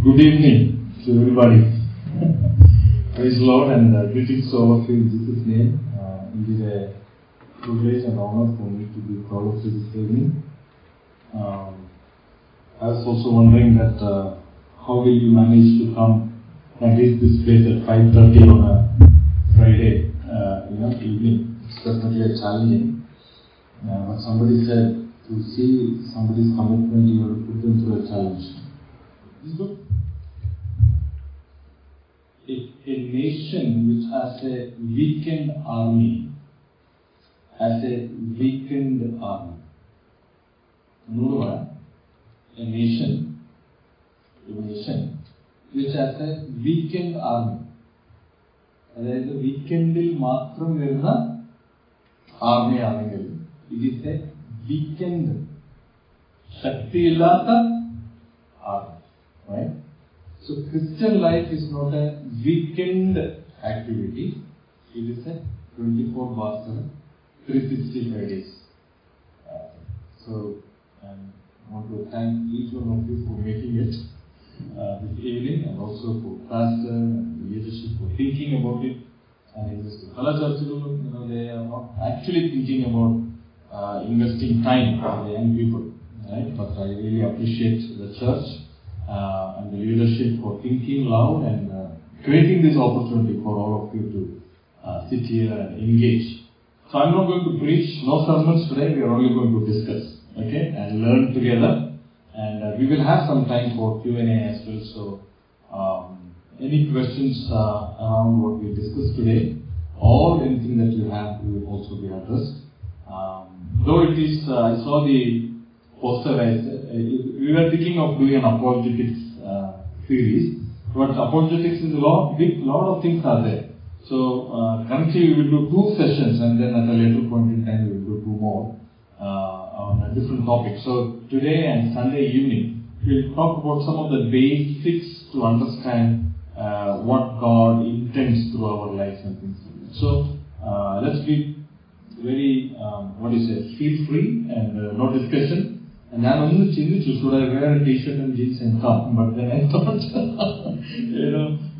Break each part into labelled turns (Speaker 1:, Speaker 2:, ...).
Speaker 1: Good evening to everybody. Praise the Lord and greetings to all of you in Jesus' name. It is a privilege and honor for me to be with all of you this evening. I was also wondering that how will you manage to come and reach this place at 5:30 on a Friday evening. It's definitely a challenging. But somebody said to see somebody's commitment, you have to put them through a challenge. Is good. A nation which has a weakened army, a nation which has a weakened army. അതായത് വീക്കെൻഡിൽ മാത്രം വരുന്ന army ആണെങ്കിൽ it is a weakened, ശക്തിയില്ലാത്ത army, right? So Christian life is not a weekend activity. It is a 24/7, 365 days. So I want to thank each one of you for making it this evening, and also for pastor and leadership for thinking about it. And in this church, they are not actually thinking about investing time for the young people, right? But I really appreciate the church and the leadership for thinking loud and creating this opportunity for all of you to sit here and engage. So I'm not going to preach, no sermons today. We are only going to discuss, okay, and learn together. And we will have some time for Q&A as well. So any questions around what we discussed today, or anything that you have, will also be addressed. Though it is, I saw the poster, we were thinking of doing an apologetics series, but apologetics is a lot of things are there. So currently we will do 2 sessions, and then at a later point in time we will do 2 more on a different topic. So today and Sunday evening we will talk about some of the basics to understand what God intends through our lives and things like that. So let's be very, feel free and no discussion. And I was thinking, should I wear a t-shirt and jeans and come? But then I thought,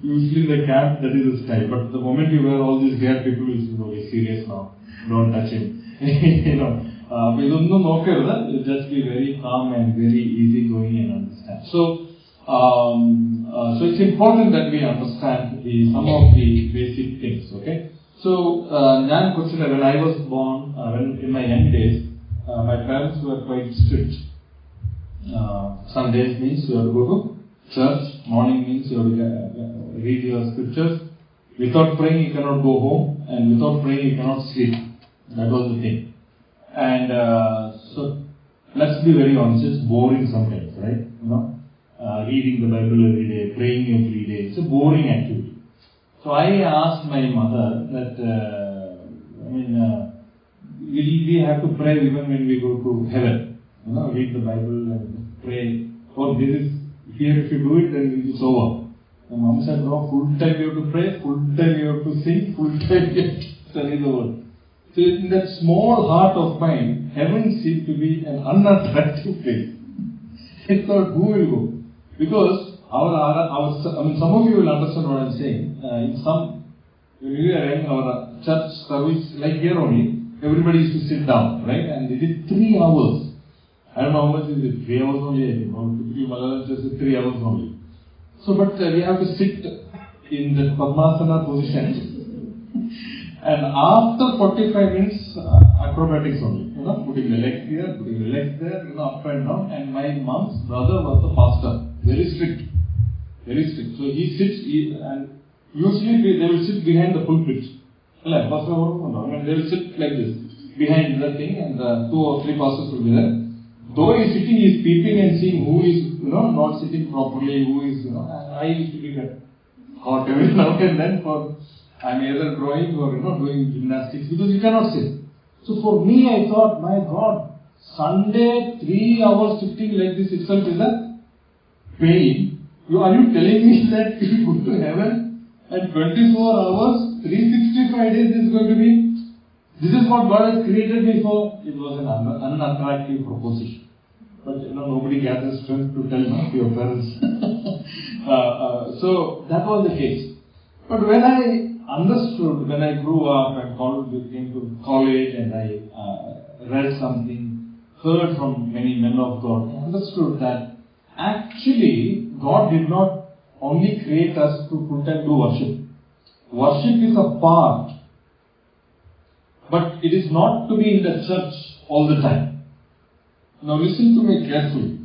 Speaker 1: usually the camp, that is the style. But the moment you wear all these gear, people will say, okay, serious now, don't touch him. But just be very calm and very easy going and understand. So it's important that we understand some of the basic things, okay? So, when I was born, in my young days, my parents were quite strict. Sundays means you have to go to church, morning means you have to read your scriptures. Without praying you cannot go home, and without praying you cannot sleep. That was the thing. And so, let's be very honest, it's boring sometimes, right? Reading the Bible every day, praying every day, it's a boring activity. So I asked my mother that, will we have to pray even when we go to heaven? Read the Bible and pray. Or this is, here if you do it, then it's over. My mom said, no, full time you have to pray, full time you have to sing, full time you have to study the word. So in that small heart of mine, heaven seemed to be an unattractive place. I thought, who will go? Because some of you will understand what I'm saying. When we are in our church service, like here only, everybody used to sit down, right? And it is 3 hours. I don't know how much is it, 3 hours only, I think. Or typically Malayalam church is 3 hours only. So, but we have to sit in the Padmasana position. And after 45 minutes, acrobatics only. Putting the legs here, putting the legs there, up and down. And my mom's brother was the pastor. Very strict. Very strict. So he sits, and usually they will sit behind the pulpit. They will sit like this, behind the thing, and 2 or 3 pastors will be there. Though he is sitting, he is peeping and seeing who is not sitting properly, who is, and I used to be caught every now and then for, I'm either drawing or doing gymnastics, because you cannot sit. So for me, I thought, my God, Sunday 3 hours sitting like this itself is a pain. Are you telling me that you go to heaven and 24 hours, 365 days is going to be? This is what God has created me for. It was an unattractive proposition. But nobody gathers strength to tell your parents. So that was the case. But when I understood, when I grew up and came to college and I read something, heard from many men of God, I understood that actually God did not only create us to put and do worship. Worship is a part, but it is not to be in the church all the time. Now listen to me carefully.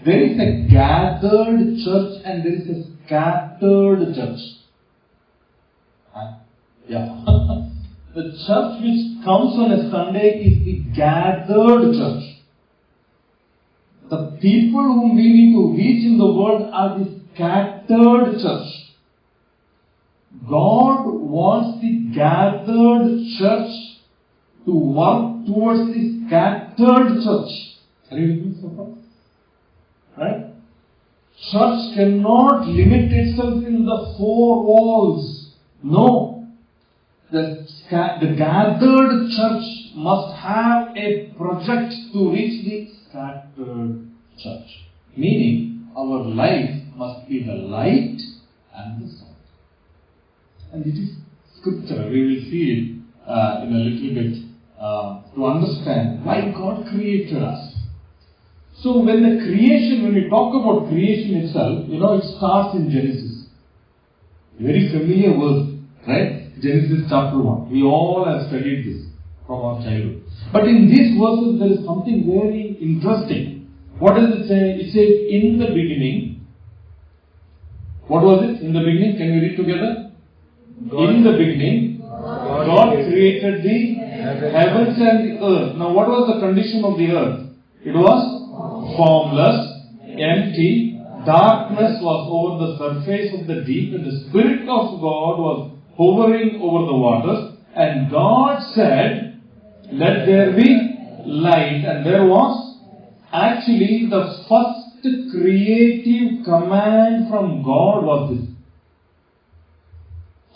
Speaker 1: There is a gathered church and there is a scattered church. Yeah. The church which comes on a Sunday is the gathered church. The people whom we need to reach in the world are the scattered church. God wants the gathered church to work towards the scattered church. Are you with me so far? Right? Church cannot limit itself in the four walls. No. The gathered church must have a project to reach the scattered church. Meaning, our life must be the light and the salt. And it is scriptural. We will see it in a little bit to understand why God created us. So when we talk about creation itself, it starts in Genesis. Very familiar verse, right? Genesis chapter 1. We all have studied this from our childhood. But in these verses there is something very interesting. What does it say? It says, in the beginning. What was it? In the beginning, can we read together? In the beginning, God created the heavens and the earth. Now what was the condition of the earth? It was formless, empty, darkness was over the surface of the deep, and the Spirit of God was hovering over the waters. And God said, let there be light. And there was actually the first creative command from God was this.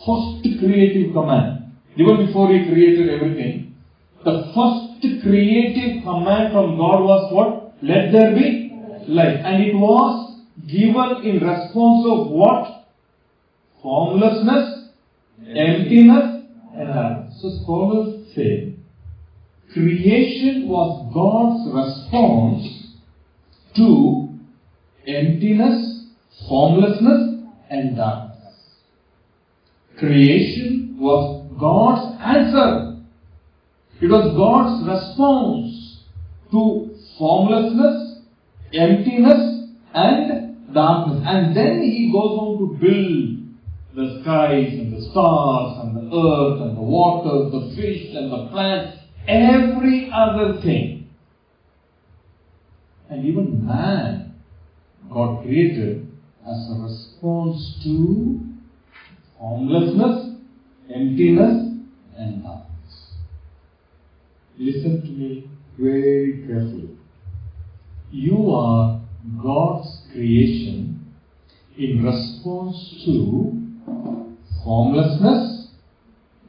Speaker 1: First creative command. Even before He created everything, the first creative command from God was what? Let there be light. And it was given in response of what? Formlessness, emptiness, and darkness. So scholars say, creation was God's response to emptiness, formlessness, and darkness. Creation was God's answer. It was God's response to formlessness, emptiness, and darkness. And then He goes on to build the skies and the stars and the earth and the water, the fish and the plants, every other thing. And even man, God created as a response to formlessness, emptiness, and darkness. Listen to me very carefully. You are God's creation in response to formlessness,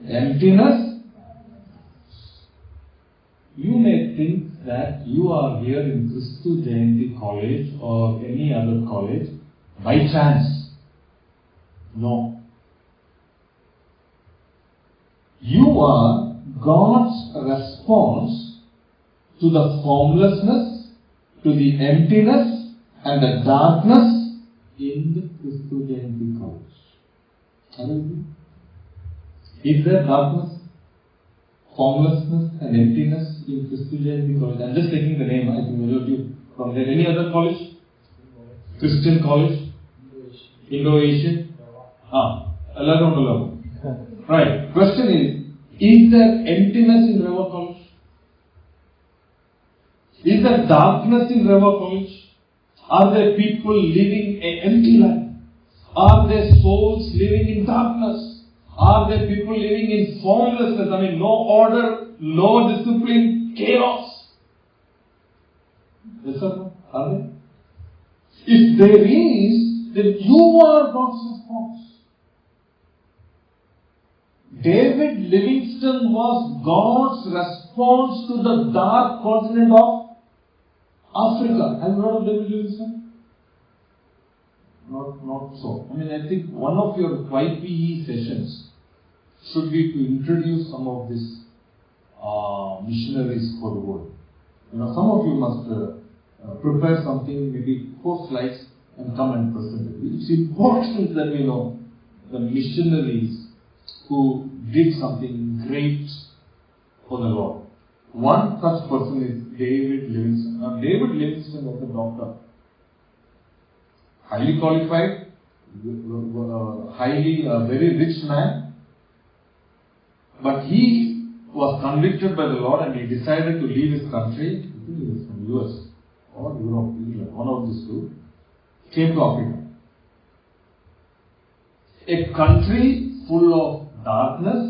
Speaker 1: emptiness. You may think that you are here in Christu Jayanti College or any other college by chance. No. You are God's response to the formlessness, to the emptiness and the darkness in the Christu Jayanti College. Is there darkness, formlessness and emptiness in Christu Jayanti College? I'm just taking the name, I think majority from there. Any other college? Christian college? Indo-Asian? Right. Question is there emptiness in Reva College? Is there darkness in Reva College? Are there people living an empty life? Are there souls living in darkness? Are there people living in formlessness? No order, no discipline, chaos. Yes or no? Are there? If there is, then you are God's response. David Livingstone was God's response to the dark continent of Africa. Have you heard of David Livingstone? Not so. I mean, I think one of your YPE sessions should be to introduce some of these missionaries for the world. Some of you must prepare something, maybe 4 slides, and come and present it. It's important that we know the missionaries who did something great for the Lord. One such person is David Livingstone. Now, David Livingstone was a doctor. Highly qualified, very rich man. But he was convicted by the Lord and he decided to leave his country. I think he was from US or Europe, England, one of these two. Came to Africa. A country full of darkness,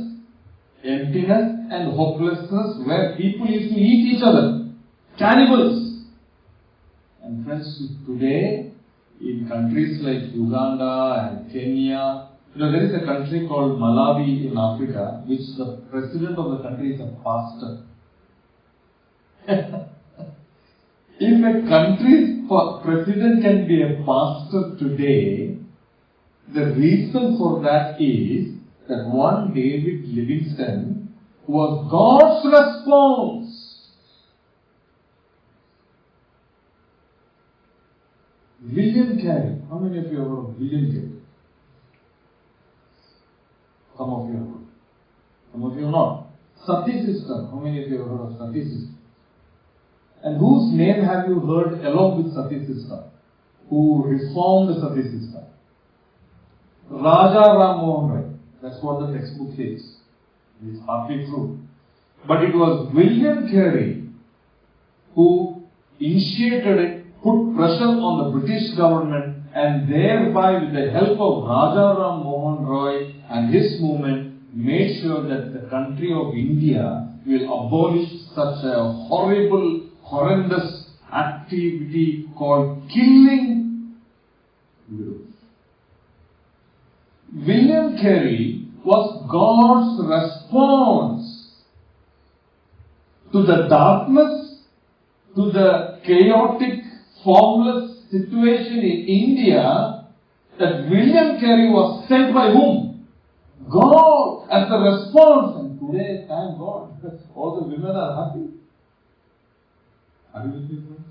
Speaker 1: emptiness and hopelessness, where people used to eat each other. Cannibals. And friends, today, in countries like Uganda and Kenya, there is a country called Malawi in Africa, which the president of the country is a pastor. If a country's president can be a pastor today, the reason for that is that one David Livingstone was God's response. William Carey. How many of you have heard of William Carey? Some of you have heard. Some of you not. Sati sister. How many of you have heard of Sati sister? And whose name have you heard along with Sati sister? Who reformed the Sati sister? Raja Ram Mohan Roy. That's what the textbook says. It's partly true. But it was William Carey who initiated it, put pressure on the British government, and thereby, with the help of Raja Ram Mohan Roy and his movement, made sure that the country of India will abolish such a horrible, horrendous activity called killing widows. William Carey was God's response to the darkness, to the chaotic, formless situation in India, that William Carey was sent by whom? God, as a response. And today, thank God, all the women are happy. Are you with me, friends?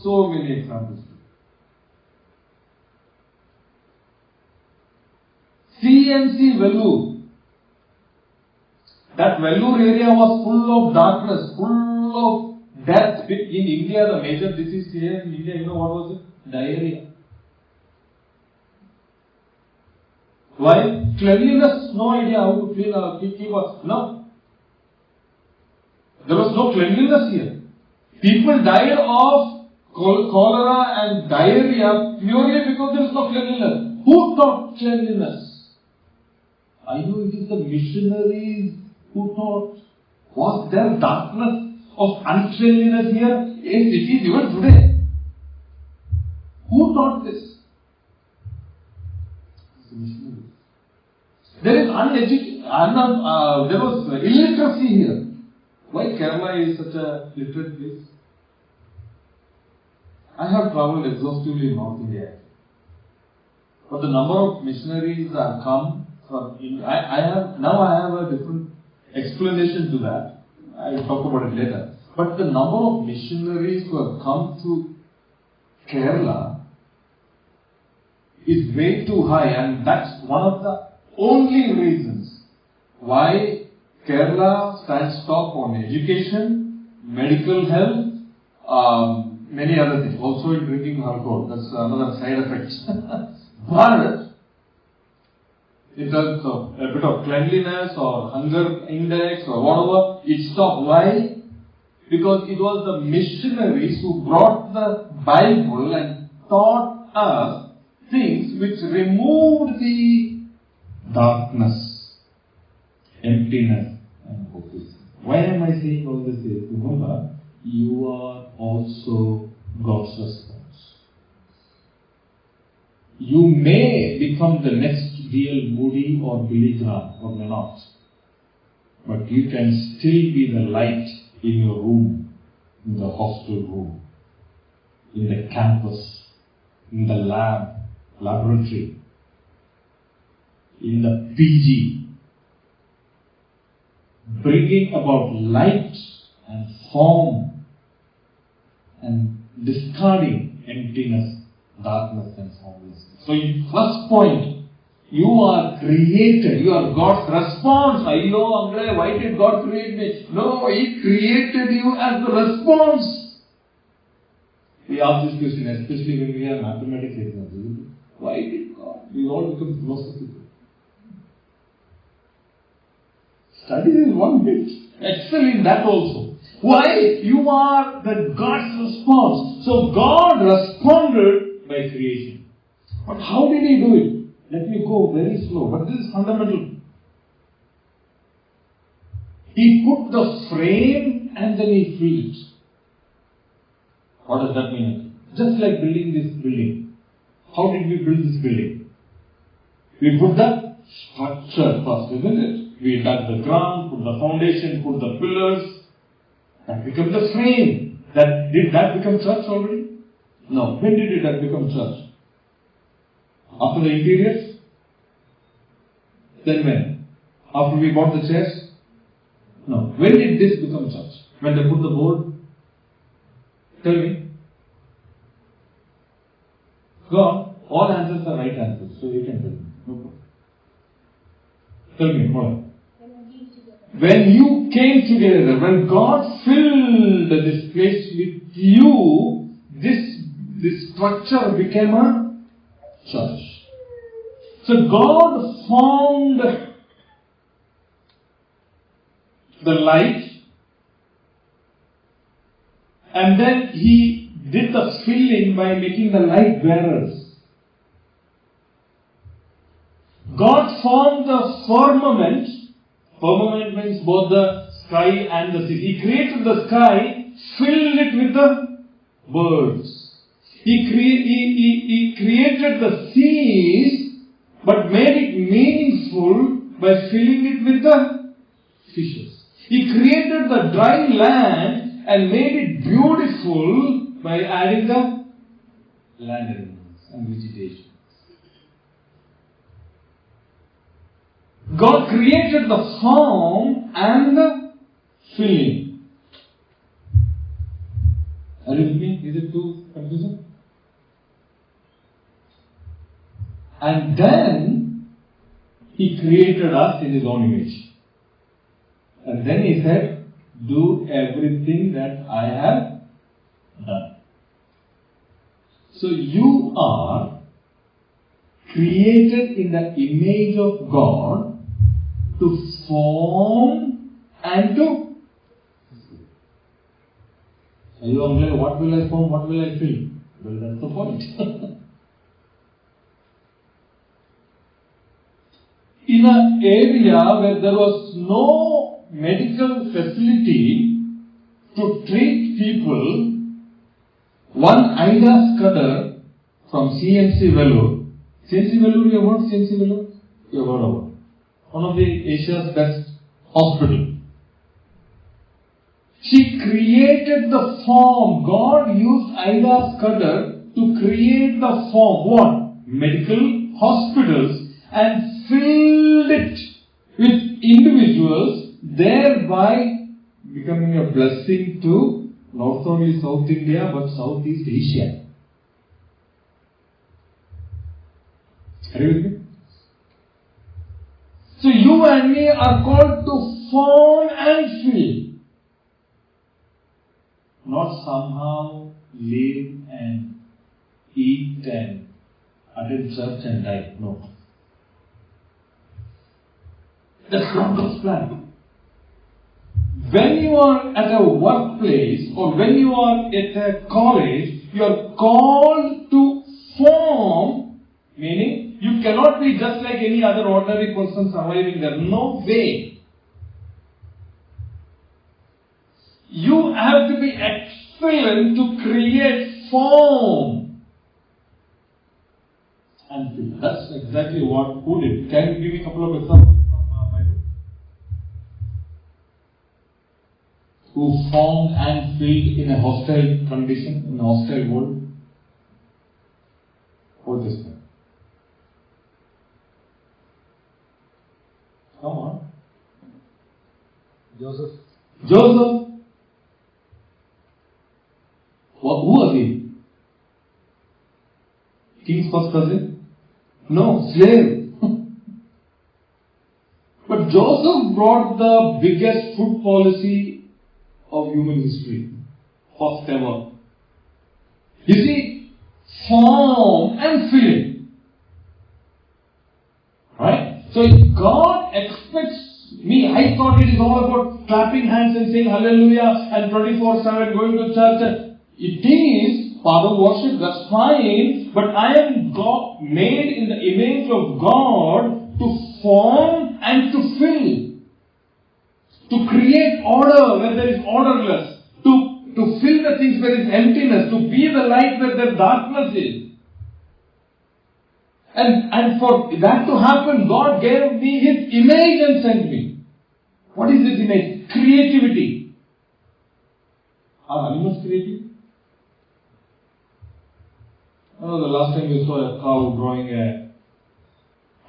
Speaker 1: So many examples. CNC Vellore. That Vellore area was full of darkness, full of death. In India, the major disease here in India, what was it? Diarrhea. Why? Cleanliness, no idea how to clean our keep us. No. There was no cleanliness here. People died of cholera and diarrhea purely because there was no cleanliness. Who taught cleanliness? I know it is the missionaries who taught. Was there darkness of uncleanliness here? Yes, it is even today. Who taught this? It's the missionaries. There is there was illiteracy here. Why Kerala is such a literate place? I have traveled exhaustively in North India. But the number of missionaries that have come from India, I have a different explanation to that. I will talk about it later. But the number of missionaries who have come to Kerala is way too high, and that's one of the only reasons why Kerala stands top on education, medical health, many other things. Also in drinking alcohol. That's another side effect. But in terms of a bit of cleanliness or hunger index or whatever, it stopped. Why? Because it was the missionaries who brought the Bible and taught us things which removed the darkness, emptiness and hopelessness. Why am I saying all this? Remember, you are also God's response. You may become the next real Moody or Billy Graham or may not, but you can still be the light in your room, in the hostel room. in the campus, in the laboratory, in the PG, bringing about light and form and discarding emptiness, darkness and formlessness. So first point, you are created, you are God's response. Why did God create me? No, He created you as the response. We ask this question, especially when we have mathematics exams. Why did God? We all become philosophical. Study is one bit. Excel in that also. Why? You are the God's response. So God responded by creation. But how did He do it? Let me go very slow. But this is fundamental. He put the frame and then He filled it. What does that mean? Just like building this building. How did we build this building? We put the structure first, isn't it? We dug the ground, put the foundation, put the pillars. That became the frame. Did that become church already? No. When did that become church? After the interiors? Then when? After we bought the chairs? No. When did this become church? When they put the board? Tell me. Go on. All answers are right answers. So you can tell me. No problem. Tell me more. When you came together, when God filled this place with you, this structure became a church. So God formed the light and then He did the filling by making the light bearers. God formed the firmament. Firmament means both the sky and the sea. He created the sky, filled it with the birds. He created the seas, but made it meaningful by filling it with the fishes. He created the dry land and made it beautiful by adding the land animals and vegetation. God created the form and the filling. Are you with me? Is it too confusing? And then He created us in His own image. And then He said, do everything that I have done. So you are created in the image of God to form and to. Are you wondering, what will I form, what will I fill? Well, that's the point. In an area where there was no medical facility to treat people, one Ida Scudder from CNC Vellore. CNC Vellore, you have heard CNC Vellore? You have heard about it. One of the Asia's best hospital. She created the form. God used Ida Scudder to create the form. What? Medical hospitals, and filled it with individuals, thereby becoming a blessing to not only South India but Southeast Asia. Are you with me? So you and me are called to form and fill. Not somehow live and eat and attend church and die. No. That's not God's plan. When you are at a workplace or when you are at a college, you are called to form, meaning you cannot be just like any other ordinary person surviving there. No way. You have to be excellent to create form and fill. That's exactly what who did. Can you give me a couple of examples from Bible? who formed and filled in a hostile condition, in a hostile world? Old Testament. Come on.
Speaker 2: Joseph.
Speaker 1: Joseph. Who was he? King's first cousin? No, slave. But Joseph brought the biggest food policy of human history. First ever. You see, form and fill. Right? So if God expects me, I thought it is all about clapping hands and saying hallelujah and 24/7 going to church. It is part of worship, that's fine, but I am God, made in the image of God to form and to fill. To create order where there is orderless. To fill the things where there is emptiness. To be the light where the darkness is. And for that to happen, God gave me His image and sent me. What is His image? Creativity. Are animals creative? I know the last time you saw a cow drawing a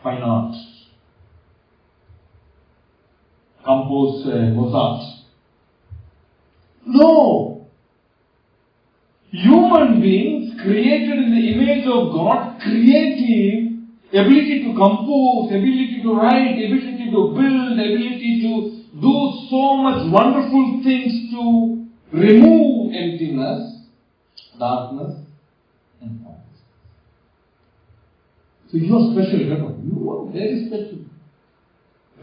Speaker 1: fine art. Compose Mozart. No! Human beings created in the image of God, creative, ability to compose, ability to write, ability to build, ability to do so much wonderful things to remove emptiness, darkness, and darkness. So you are special, you are very special,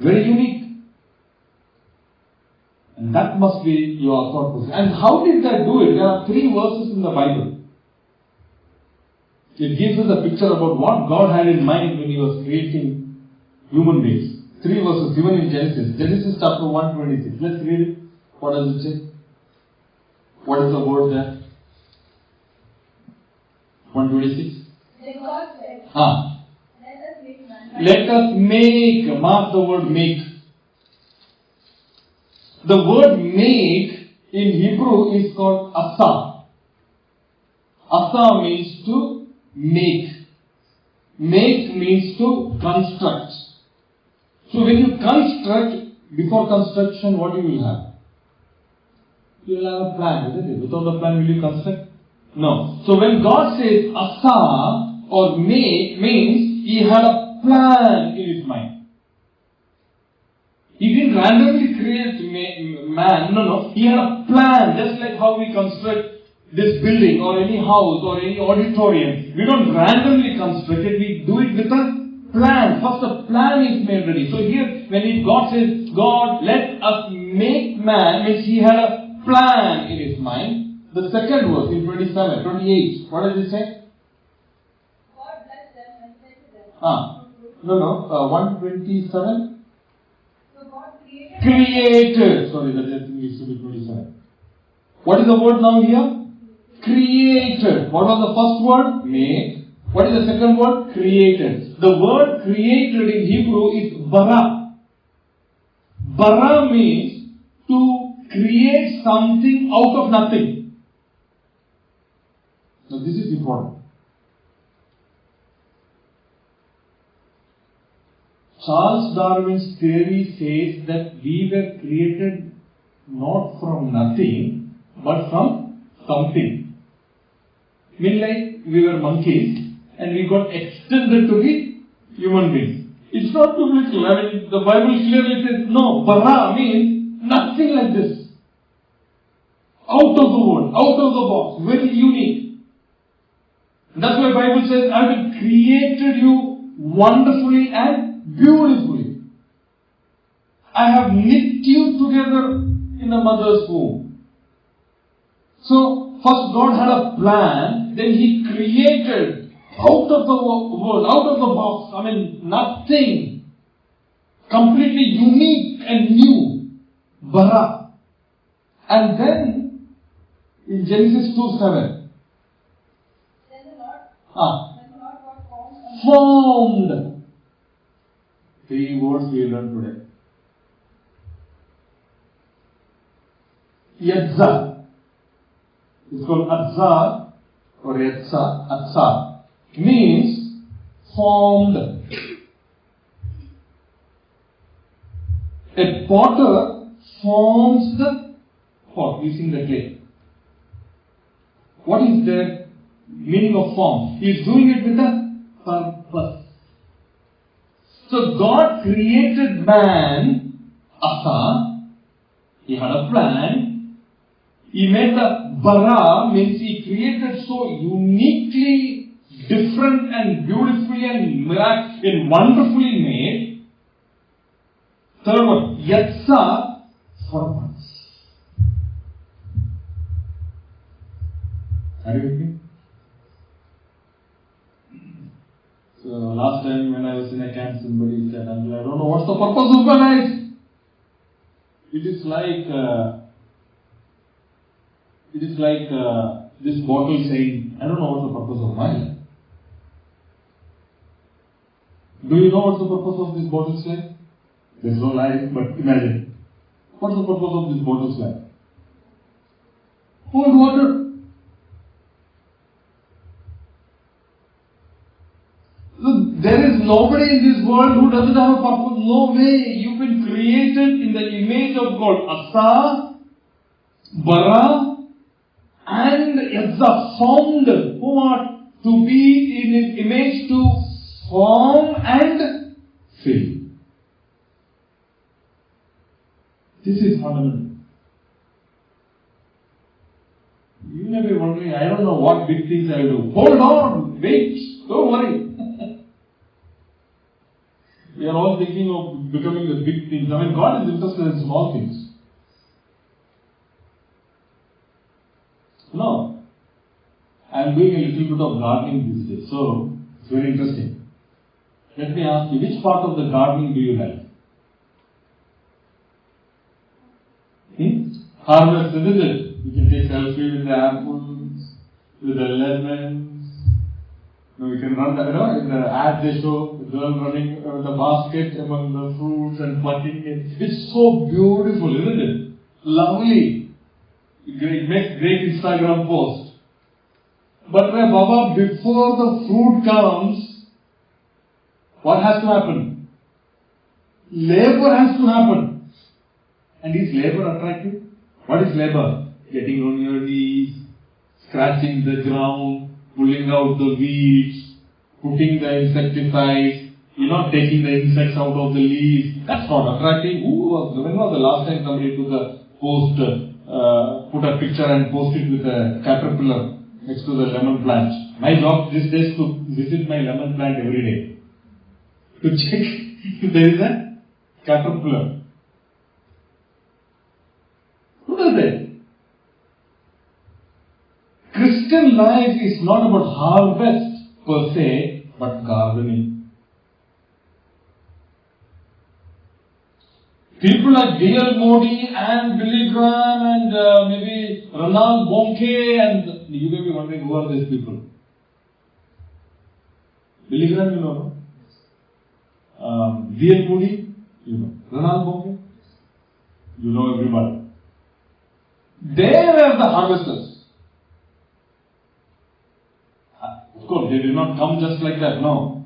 Speaker 1: very unique. And that must be your thought process. And how did that do it? There are 3 verses in the Bible. It gives us a picture about what God had in mind when He was creating human beings. 3 verses given in Genesis. Genesis chapter 1:26. Let's read it. What does it say? What is the word there? 1:26.
Speaker 3: Then God said,
Speaker 1: Let us make. Mark the word make. The word make in Hebrew is called asa. Asa means to make. Make means to construct. So when you construct, before construction, what you will have? You will have a plan, isn't it? Without a plan, will you construct? No. So when God says asa or make, means He had a plan in His mind. He didn't randomly create man. No. He had a plan, just like how we construct this building or any house or any auditorium. We don't randomly construct it, we do it with a plan. First the plan is made ready. So here, when God says, God, let us make man, means He had a plan in His mind. The second verse in 27, 28, what does it say?
Speaker 3: God blessed them and said to them,
Speaker 1: 127.
Speaker 3: So God
Speaker 1: Created. Sorry, that needs to be 27. What is the word now here? Created. What was the first word? Make. What is the second word? Created. The word created in Hebrew is bara. Bara means to create something out of nothing. Now this is important. Charles Darwin's theory says that we were created not from nothing, but from something. I mean, like we were monkeys and we got extended to be human beings. It's not biblical. I mean, the Bible clearly says no. Bara means nothing like this. Out of the world, out of the box, very unique. And that's why the Bible says, I have created you wonderfully and beautifully. I have knit you together in a mother's womb. So, first God had a plan, then He created out of the world, out of the box, I mean nothing, completely unique and new, bara. And then, in Genesis 2:7,
Speaker 3: Then the Lord God
Speaker 1: formed. 3 words we learned today. Yetza. It's called Atza or Yetza. Atza means formed. A potter forms the pot using the clay. What is the meaning of form? He is doing it with a purpose. So God created man, Asa. He had a plan. He made the bara, means he created so uniquely different and beautifully and wonderfully made. Third one, Yetza, for us. Are you with me? So last time when I was in a camp, somebody said, Uncle, I don't know what's the purpose of my life. It is like this bottle saying, I don't know what's the purpose of my life. Do you know what's the purpose of this bottle's life? There's no life, but imagine. What's the purpose of this bottle's life? Hold water. So there is nobody in this world who doesn't have a purpose. No way. You've been created in the image of God. Asa, Bara, and Yetza, formed. What? To be in His image, to form and fill. This is fundamental. You may be wondering, I don't know what big things I will do. Hold on, wait, don't worry. We are all thinking of becoming the big things. I mean, God is interested in small things. No. I am doing a little bit of gardening these days, so it's very interesting. Let me ask you, which part of the gardening do you like? Harvest, isn't it? You can take selfie with the apples, with the lemons. You can run in the ad they show the girl running with the basket among the fruits and plucking it. It's so beautiful, isn't it? Lovely. It makes great Instagram post. But my Baba, before the fruit comes, what has to happen? Labor has to happen. And is labor attractive? What is labor? Getting on your knees, scratching the ground, pulling out the weeds, putting the insecticides, taking the insects out of the leaves. That's not attractive. When was the last time somebody took a post, put a picture and posted with a caterpillar next to the lemon plant? My job these days is to visit my lemon plant every day to check if there is a caterpillar. Who does that? Christian life is not about harvest per se, but gardening. People like D.L. Modi and Billy Graham and maybe Ronald Bonke, and you may be wondering who are these people. Billy Graham, you know. D.L. Modi, you know. Ronald Bonke, you know everybody. They were the harvesters. Of course, they did not come just like that, no.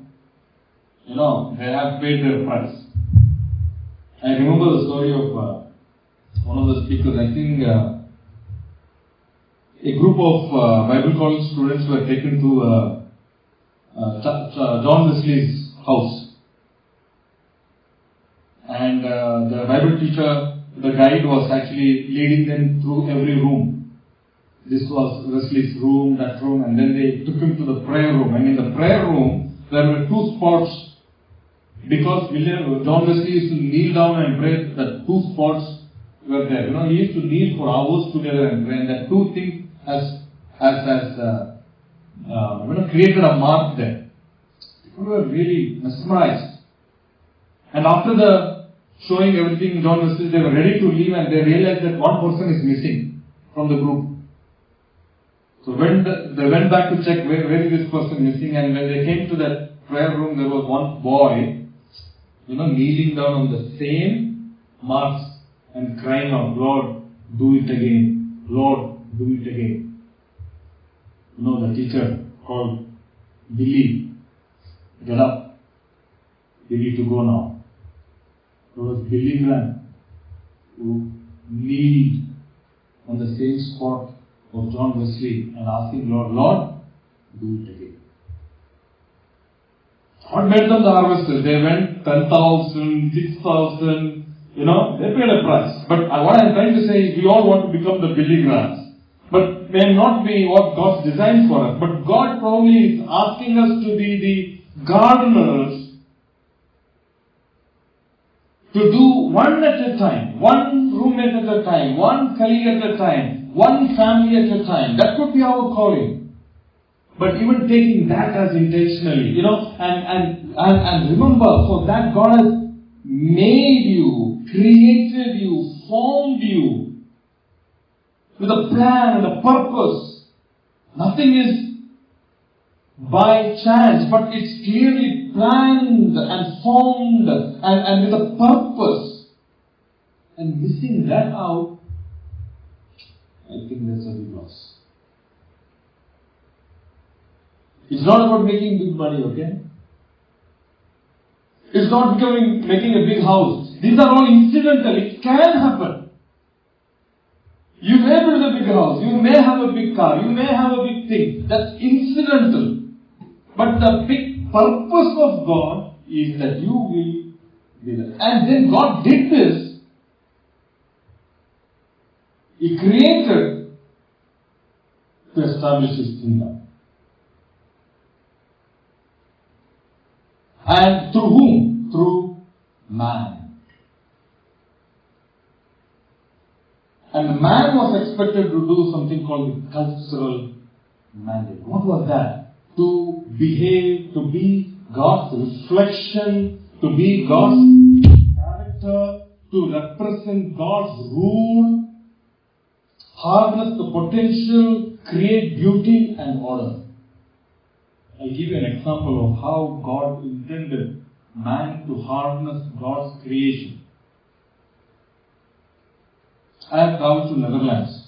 Speaker 1: They have paid their price. I remember the story of one of the speakers. I think a group of Bible college students were taken to John Wesley's house. And the Bible teacher, the guide, was actually leading them through every room. This was Wesley's room, that room, and then they took him to the prayer room. And in the prayer room, there were two spots. Because John Wesley used to kneel down and pray, the two spots were there. He used to kneel for hours together and pray, and that two things has created a mark there. People were really mesmerized. And after the showing everything, John Wesley, they were ready to leave, and they realized that one person is missing from the group. So when they went back to check where is this person missing, and when they came to that prayer room, there was one boy, kneeling down on the same marks and crying out, Lord, do it again. Lord, do it again. You know, the teacher called Billy, get up. You need to go now. There was Billy Graham who kneeled on the same spot of John Wesley and asking Lord, do it again. What made them the harvesters? They went 10,000, 6,000, they paid a price. But what I'm trying to say is we all want to become the Billy Grahams. But may not be what God's designed for us. But God probably is asking us to be the gardeners, to do one at a time, one roommate at a time, one colleague at a time, one family at a time. That could be our calling. But even taking that as intentionally, and remember, for that God has made you, created you, formed you with a plan and a purpose. Nothing is by chance, but it's clearly planned and formed and with a purpose. And missing that out, I think that's a big loss. It's not about making big money, okay? It's not making a big house. These are all incidental. It can happen. You may build a big house. You may have a big car. You may have a big thing. That's incidental. But the big purpose of God is that you will be there. And then God did this. He created to establish His kingdom. And through whom? Through man. And man was expected to do something called the cultural mandate. What was that? To behave, to be God's reflection, to be God's character, to represent God's rule, harness the potential, create beauty and order. I'll give you an example of how God intended man to harness God's creation. I have traveled to Netherlands.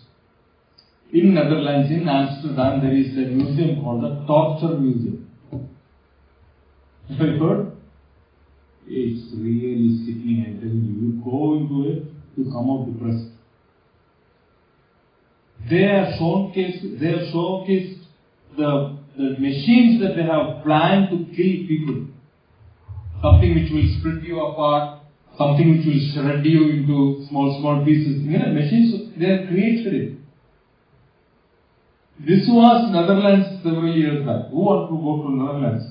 Speaker 1: In Netherlands, in Amsterdam, there is a museum called the Torture Museum. Have you heard? It's really sickening, I'm telling you. You go into it, you come out depressed. They have showcased the machines that they have planned to kill people. Something which will split you apart, something which will shred you into small pieces. Machines, they have created it. This was Netherlands several years back. Who wants to go to Netherlands?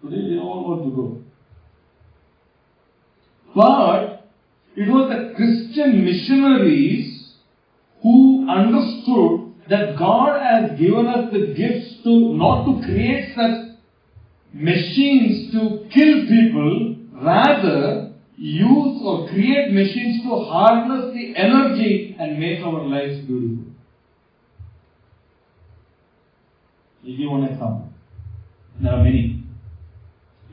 Speaker 1: Today they all want to go. But it was the Christian missionaries who understood that God has given us the gifts to not to create such machines to kill people, rather use or create machines to harness the energy and make our lives beautiful. I'll give you one example. There are many.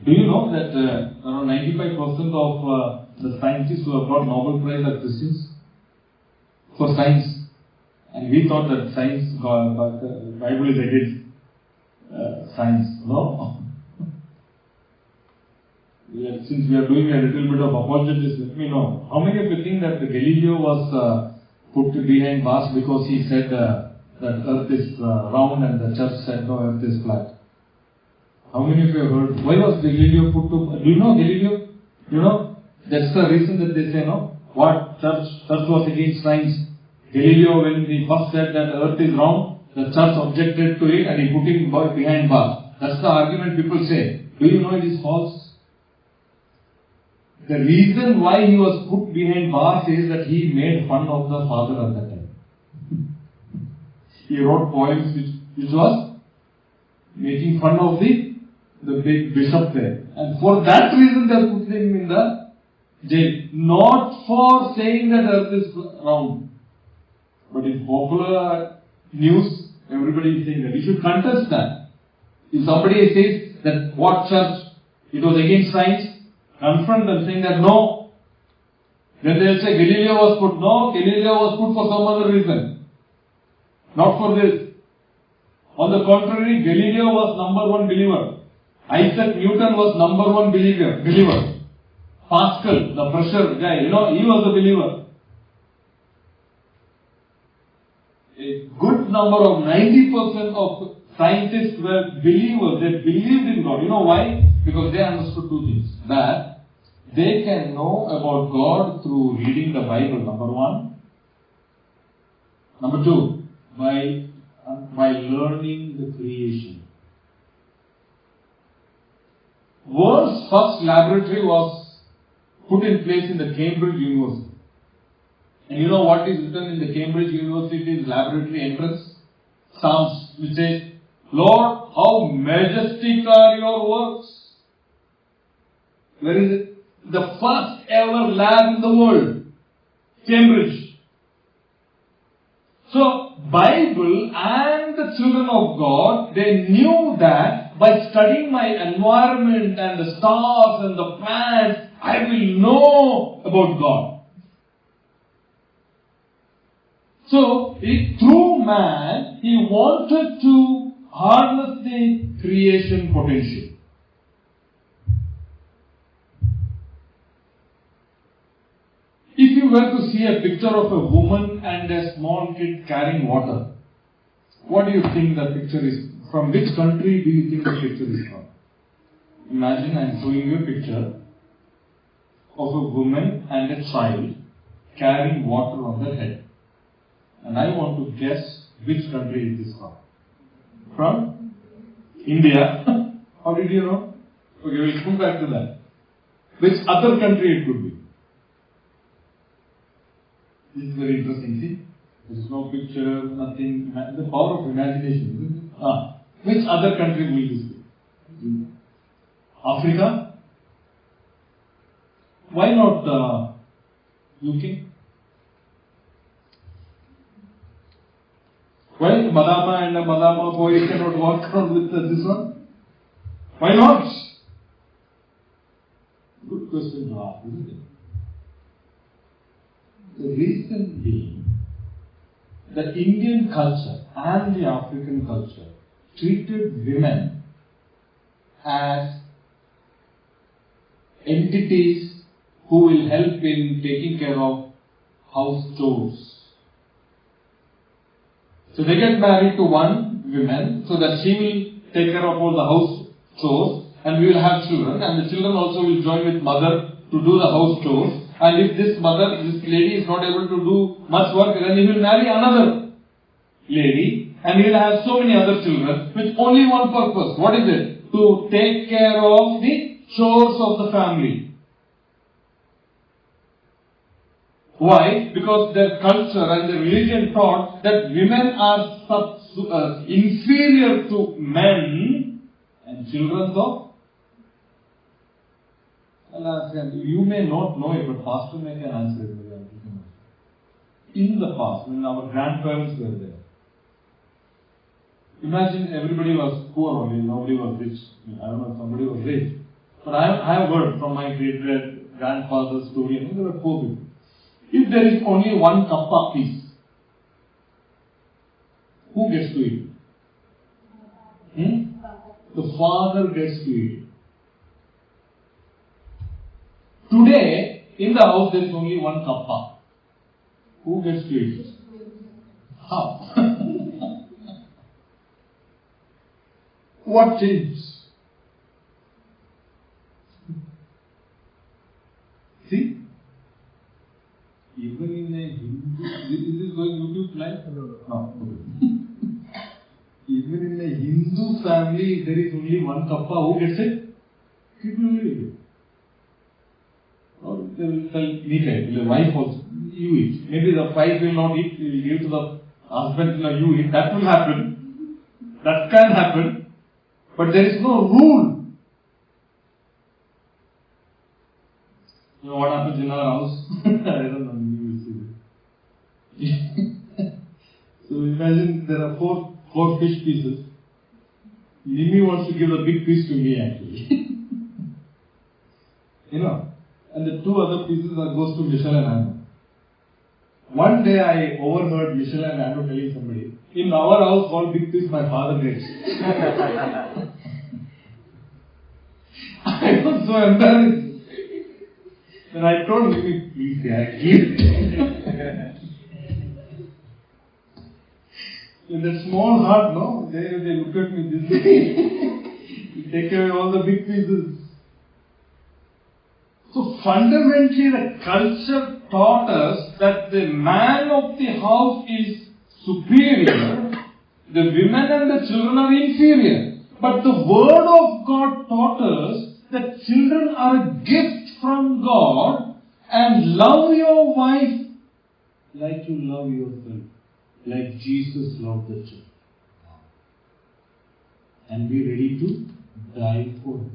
Speaker 1: Do you know that around 95% of the scientists who have got Nobel Prize are Christians? For science. And we thought that science, the Bible is against science. No? Since we are doing a little bit of apologetics, let me know. How many of you think that Galileo was put behind bars because he said that earth is round and the church said no, earth is flat? How many of you have heard? Why was Galileo put to... Do you know Galileo? You know? That's the reason that they say no. What? Church was against science. Galileo, when he first said that earth is round, the church objected to it and he put him behind bars. That's the argument people say. Do you know it is false? The reason why he was put behind bars is that he made fun of the father at that time. He wrote poems which was making fun of the big bishop there. And for that reason they put him in the jail. Not for saying that earth is round. But in popular news, everybody is saying that. We should contest that. If somebody says that what church, it was against science, confront them saying that no, Then they will say Galileo was put. No, Galileo was put for some other reason. Not for this. On the contrary, Galileo was number one believer. Isaac Newton was number one believer. Pascal, the pressure guy, he was a believer. A good number of 90% of scientists were believers. They believed in God. You know why? Because they understood two things. That they can know about God through reading the Bible, number one. Number two, by learning the creation. World's first laboratory was put in place in the Cambridge University. And you know what is written in the Cambridge University's laboratory entrance? Psalms, which says, Lord, how majestic are your works. Where is it? The first ever lab in the world. Cambridge. So, Bible and the children of God, they knew that by studying my environment and the stars and the plants, I will know about God. So, through man, he wanted to harness the creation potential. If you were to see a picture of a woman and a small kid carrying water, what do you think the picture is? From which country do you think the picture is from? Imagine I am showing you a picture of a woman and a child carrying water on their head. And I want to guess which country is this from. From India. How did you know? Okay, we'll come back to that. Which other country it could be? This is very interesting, see? There is no picture, nothing. The power of imagination, isn't it? Which other country will this be? Africa? Why not UK? Why Madama and a Madama boy cannot walk around with this one? Why not? Good question to ask, isn't it? The reason being, the Indian culture and the African culture treated women as entities who will help in taking care of house chores. So they get married to one woman so that she will take care of all the house chores and we will have children, and the children also will join with mother to do the house chores. And if this lady is not able to do much work, then he will marry another lady and he will have so many other children with only one purpose. What is it? To take care of the chores of the family. Why? Because their culture and their religion taught that women are inferior to men and children though. You may not know it, but Pastor may can answer it. In the past, when our grandparents were there, imagine everybody was poor only, nobody was rich. I don't know if somebody was rich. But I have heard from my great-grandfather's story, and there were poor people. If there is only one kappa piece, who gets to eat? The father gets to eat. Today, in the house there is only one kappa. Who gets to eat? How? What changed? See? Even in a Hindu, is this going YouTube live? No. Even in a Hindu family, there is only one kappa. Who gets it? People will eat it. Or they will tell Nika, the wife also, you eat. Maybe the wife will not eat, you will give to the husband, you eat. That will happen. That can happen. But there is no rule. You know what happens in our house? I don't know, you will see. So imagine there are four fish pieces. Mimi wants to give a big piece to me actually. You know. and the 2 other pieces goes to Michelle and Anna. One day I overheard Michelle and Anna telling somebody, in our house, all big piece my father gets. I was so embarrassed. When I told him, please, in that small heart, no, they look at me this way. You take away all the big pieces. So fundamentally the culture taught us that the man of the house is superior, the women and the children are inferior. But the word of God taught us that children are a gift from God, and love your wife like you love yourself, like Jesus loved the church. And be ready to die for her.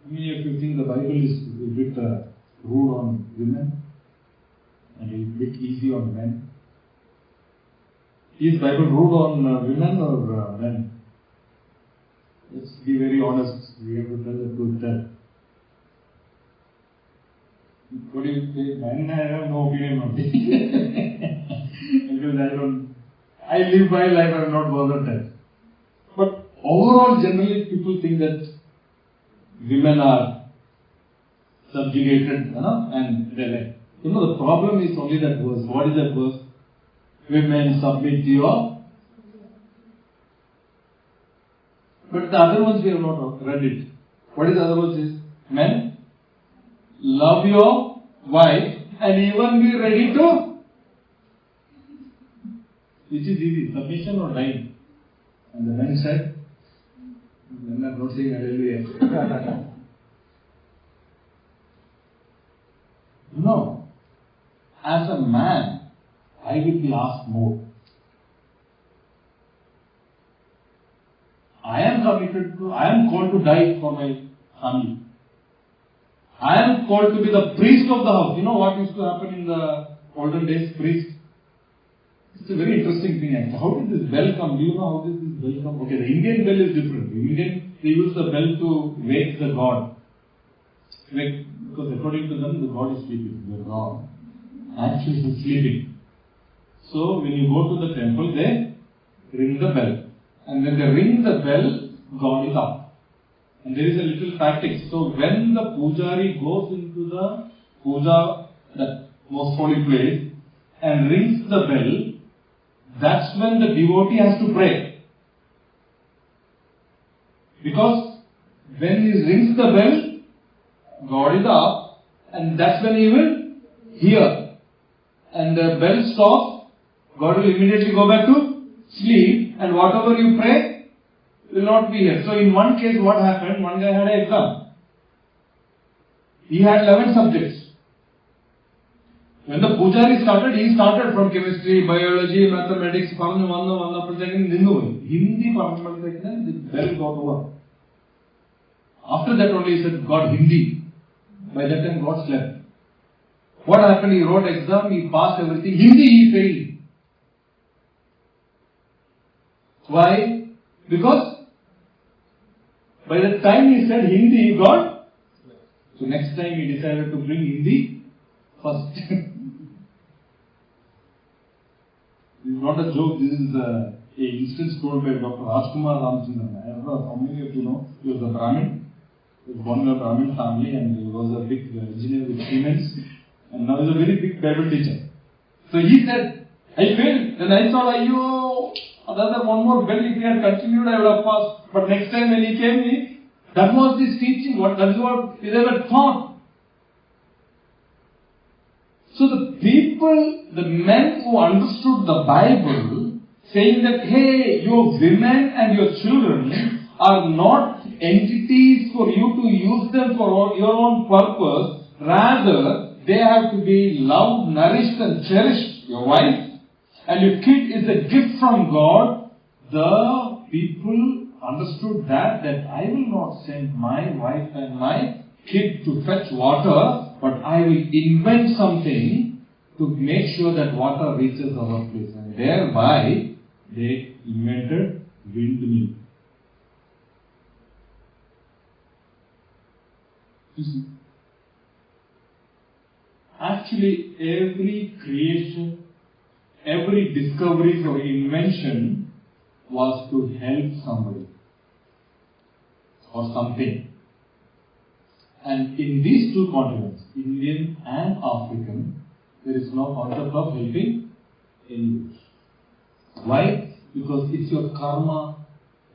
Speaker 1: How many of you think the Bible is a bit rude on women and a bit easy on men? Is the Bible rude on women or men? Let's be very honest. We have to tell the truth there. What do you say? Men, I have no opinion on this. Because I live my life, I am not bothered that. But overall, generally people think that women are subjugated, and they're like, the problem is only that verse. What is that verse? Women submit to your. But the other ones we have not read it. What is the other verse is? Men, love your wife and even be ready to. Which is easy, submission or dying? And the men said, men are not saying hallelujah. No. As a man, I will be asked more. I am called to die for my family. I am called to be the priest of the house. You know what used to happen in the olden days, priest? It's a very interesting thing actually. How did this bell come? Do you know how did this bell come? Okay, the Indian bell is different. The Indian, they use the bell to wake the god. Because according to them, the god is sleeping. The god actually is sleeping. So when you go to the temple, they ring the bell. And when they ring the bell, God is up. And there is a little tactic. So when the pujari goes into the puja, that most holy place, and rings the bell, that's when the devotee has to pray. Because when he rings the bell, God is up, and that's when he will hear. And the bell stops, God will immediately go back to sleep, and whatever you pray will not be here. So in one case, what happened? One guy had an exam. He had 11 subjects. When the pujari started, he started from chemistry, biology, mathematics, Hindi, the bell got over. After that only he said, God, Hindi. By that time, God slept. What happened? He wrote exam, he passed everything. Hindi he failed. Why? Because by the time he said Hindi, God. So next time he decided to bring Hindi first. This is not a joke. This is an instance told by Dr. Rajkumar Ramchandran. I don't know how many of you know. He was a Brahmin. He was born in a Brahmin family and he was a big engineer with Siemens. And now he is a very big Bible teacher. So he said, I failed. Then I thought, another one more bell, if he had continued, I would have passed. But next time when he came, that was his teaching. That is what he ever taught. So the people, the men who understood the Bible, saying that, hey, your women and your children are not entities for you to use them for your own purpose. Rather, they have to be loved, nourished and cherished. Your wife and your kid is a gift from God. The people understood that I will not send my wife and my kid to fetch water, but I will invent something to make sure that water reaches our place. And thereby, they invented windmill. You see? Actually, every creation, every discovery or invention was to help somebody or something. And in these two continents, Indian and African, there is no concept of helping anybody. Why? Because it's your karma.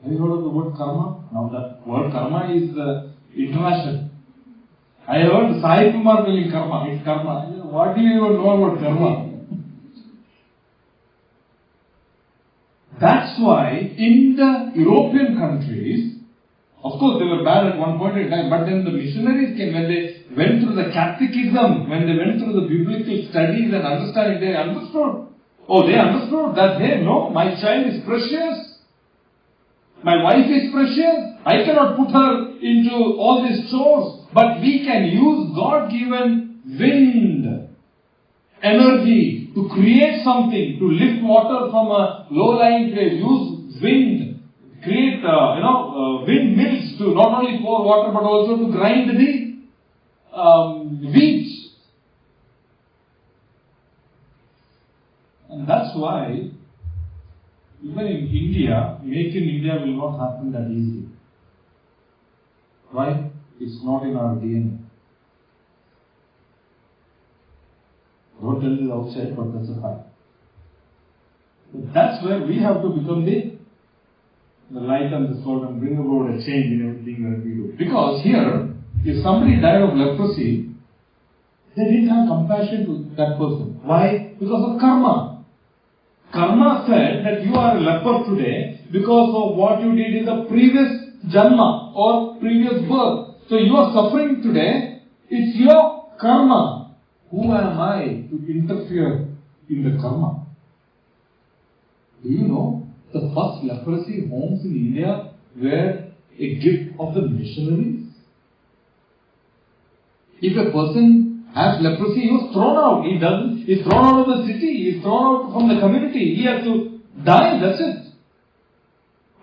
Speaker 1: Have you heard of the word karma? Now that word karma is international. I heard Sai Kumar telling karma. It's karma. What do you even know about karma? That's why in the European countries, of course they were bad at one point in time, but then the missionaries came, when they went through the catechism, when they went through the biblical studies and understanding, they understood. Oh, they understood that, hey, no, my child is precious. My wife is precious. I cannot put her into all these chores. But we can use God-given wind, energy to create something, to lift water from a low-lying place. Use wind, create, windmills to not only pour water but also to grind the wheat. And that's why even in India, Make in India will not happen that easily. Why? It's not in our DNA. Don't tell this outside, but that's a fact. But that's where we have to become the light and the salt and bring about a change in everything that we do. Because here, if somebody died of leprosy, they didn't have compassion to that person. Why? Because of karma. Karma said that you are a leper today because of what you did in the previous janma or previous birth. So you are suffering today. It's your karma. Who am I to interfere in the karma? Do you know the first leprosy homes in India were a gift of the missionaries? If a person has leprosy, he was thrown out. He's thrown out of the city. He's thrown out from the community. He has to die. That's it.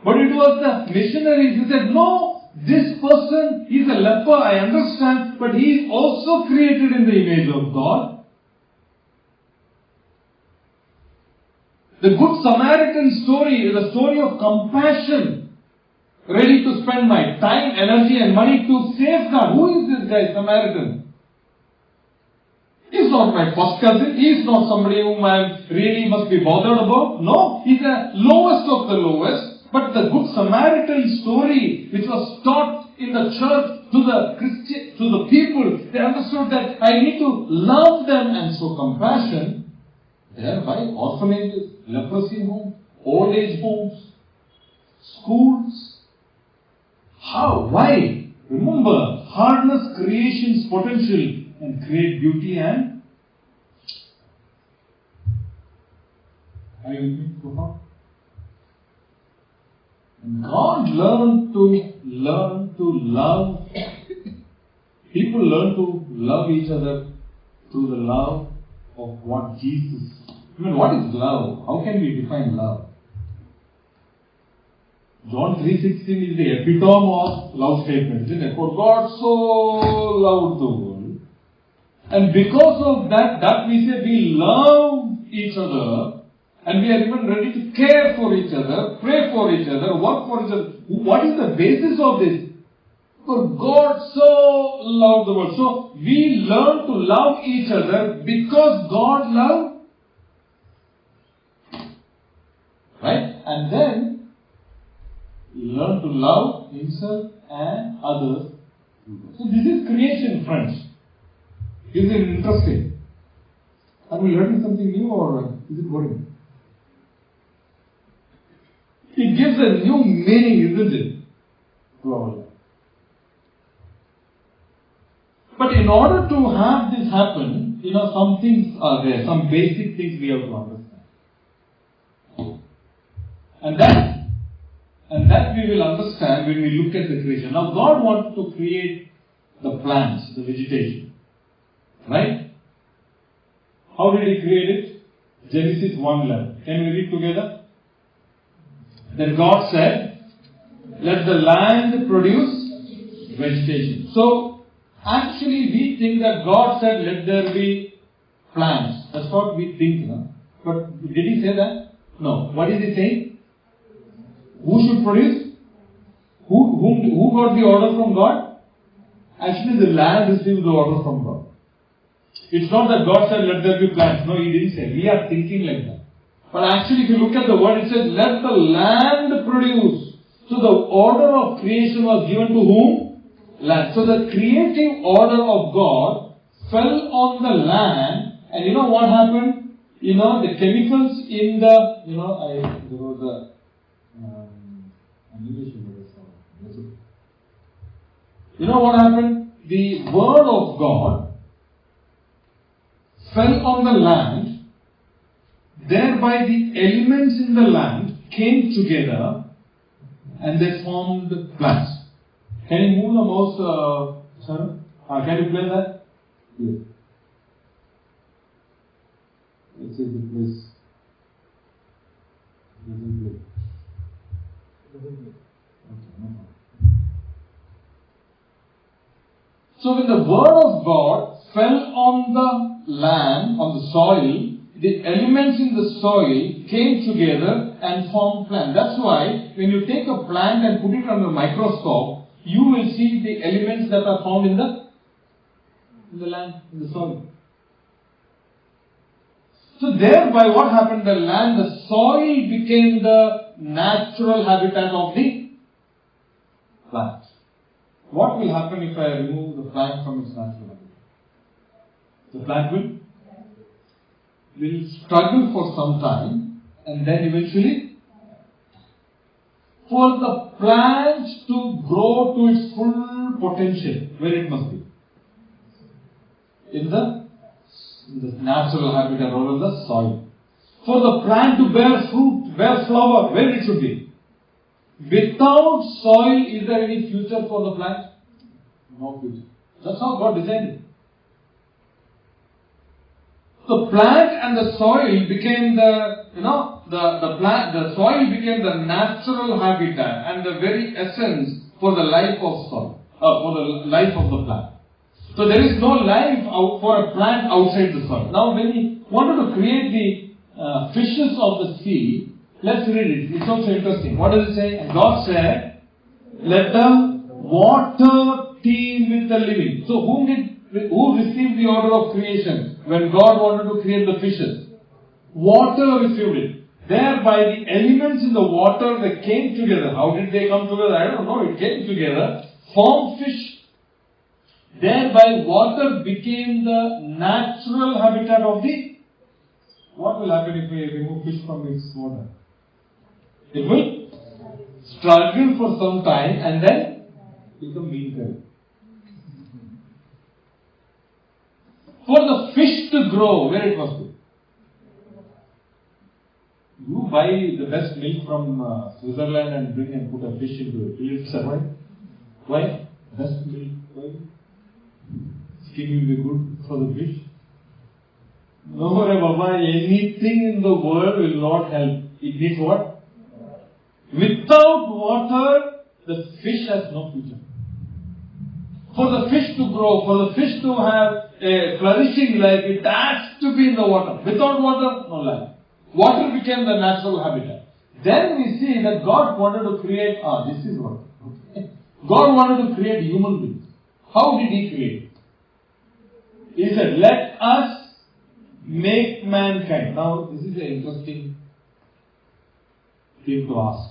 Speaker 1: But it was the missionaries who said, no, this person is a leper, I understand, but he is also created in the image of God. The Good Samaritan story is a story of compassion. Ready to spend my time, energy and money to safeguard. Who is this guy, Samaritan? He's not my first cousin. He's not somebody whom I really must be bothered about. No, he's the lowest of the lowest. But the Good Samaritan story, which was taught in the church to the people, they understood that I need to love them and show compassion. Thereby, orphanages, leprosy homes, old age homes, schools. How? Why? Remember, hardness creation's potential and create beauty and. Are you with me so far? God learned to love. People learn to love each other through the love of what Jesus. What is love? How can we define love? John 3:16 is the epitome of love statement, isn't it? For God so loved the world. And because of that we say we love each other. And we are even ready to care for each other, pray for each other, work for each other. What is the basis of this? For God so loved the world. So we learn to love each other because God loved. Right? And then learn to love himself and others. So this is creation, friends. Is it interesting? Are we learning something new or is it boring? It gives a new meaning, isn't it, to our life? But in order to have this happen, some things are there, some basic things we have to understand. And that we will understand when we look at the creation. Now, God wanted to create the plants, the vegetation. Right? How did He create it? Genesis 1:11. Can we read together? Then God said, let the land produce vegetation. So, Actually, we think that God said, let there be plants. That's what we think. No? But did He say that? No. What is He saying? Who should produce? Who got the order from God? Actually, the land received the order from God. It's not that God said, let there be plants. No, He didn't say. We are thinking like that. But actually, if you look at the word, it says, let the land produce. So the order of creation was given to whom? Land. So the creative order of God fell on the land, and you know what happened? You know, the chemicals in the, there was a animation. You know what happened? The word of God fell on the land, thereby the elements in the land came together and they formed plants. Can you move the mouse, Sharon? Can you play that? Yes. Let's see if it plays. It doesn't play. Okay, no problem. So when the word of God fell on the land, on the soil, the elements in the soil came together and formed plant. That's why when you take a plant and put it under a microscope, you will see the elements that are found in the land, in the soil. So thereby what happened? The land, the soil became the natural habitat of the plant. What will happen if I remove the plant from its natural habitat? The plant will struggle for some time and then eventually, for the plant to grow to its full potential, where it must be? In the natural habitat or in the soil. For the plant to bear fruit, bear flower, where it should be? Without soil, is there any future for the plant? No future. That's how God designed it. The plant and the soil became the soil became the natural habitat and the very essence for the life of soil, for the life of the plant. So there is no life for a plant outside the soil. Now when He wanted to create the fishes of the sea, let's read it. It's also interesting. What does it say? And God said, let the water teem with the living. So who received the order of creation when God wanted to create the fishes? Water received it. Thereby the elements in the water, they came together. How did they come together? I don't know. It came together, formed fish. Thereby water became the natural habitat of the... What will happen if we remove fish from its water? It will struggle for some time and then become mean. For the fish to grow, where it must be? You buy the best milk from Switzerland and bring and put a fish into it. Will it survive? Why? Best milk. Why? Skin will be good for the fish. No, Baba, anything in the world will not help. It needs what? Without water, the fish has no future. For the fish to grow, for the fish to have a flourishing life, it has to be in the water. Without water, no life. Water became the natural habitat. Then we see that God wanted to create, this is what. Okay. God wanted to create human beings. How did He create? He said, let us make mankind. Now, this is an interesting thing to ask.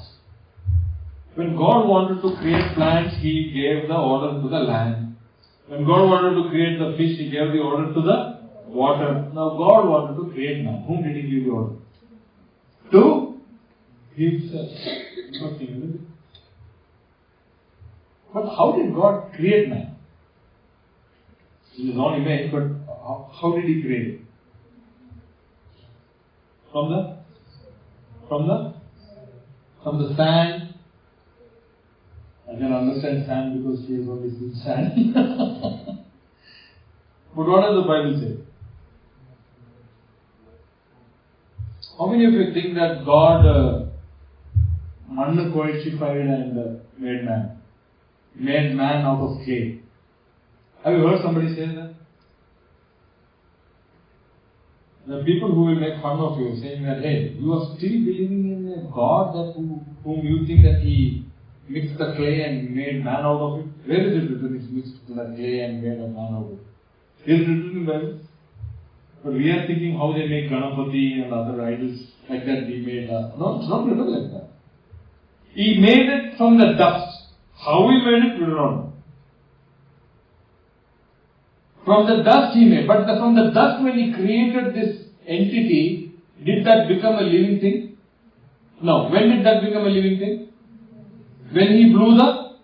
Speaker 1: When God wanted to create plants, He gave the order to the land. When God wanted to create the fish, He gave the order to the water. Now God wanted to create man. Whom did He give the order? To Himself. Interesting, isn't it? But how did God create man? In His own image, but how did He create it? From the sand. I can understand sand because she has only seen sand. But what does the Bible say? How many of you think that God mannu coincified and made man? Made man out of clay. Have you heard somebody say that? The people who will make fun of you, saying that, hey, you are still believing in a God that whom you think that He mixed the clay and made man out of it. Where is it written? He mixed the clay and made a man out of it. Is it written in the Bible? But we are thinking how they make Ganapati and other idols like that we made. No, it's not written like that. He made it from the dust. How He made it, we don't know. From the dust He made. But from the dust when He created this entity, did that become a living thing? No. When did that become a living thing? When He blew the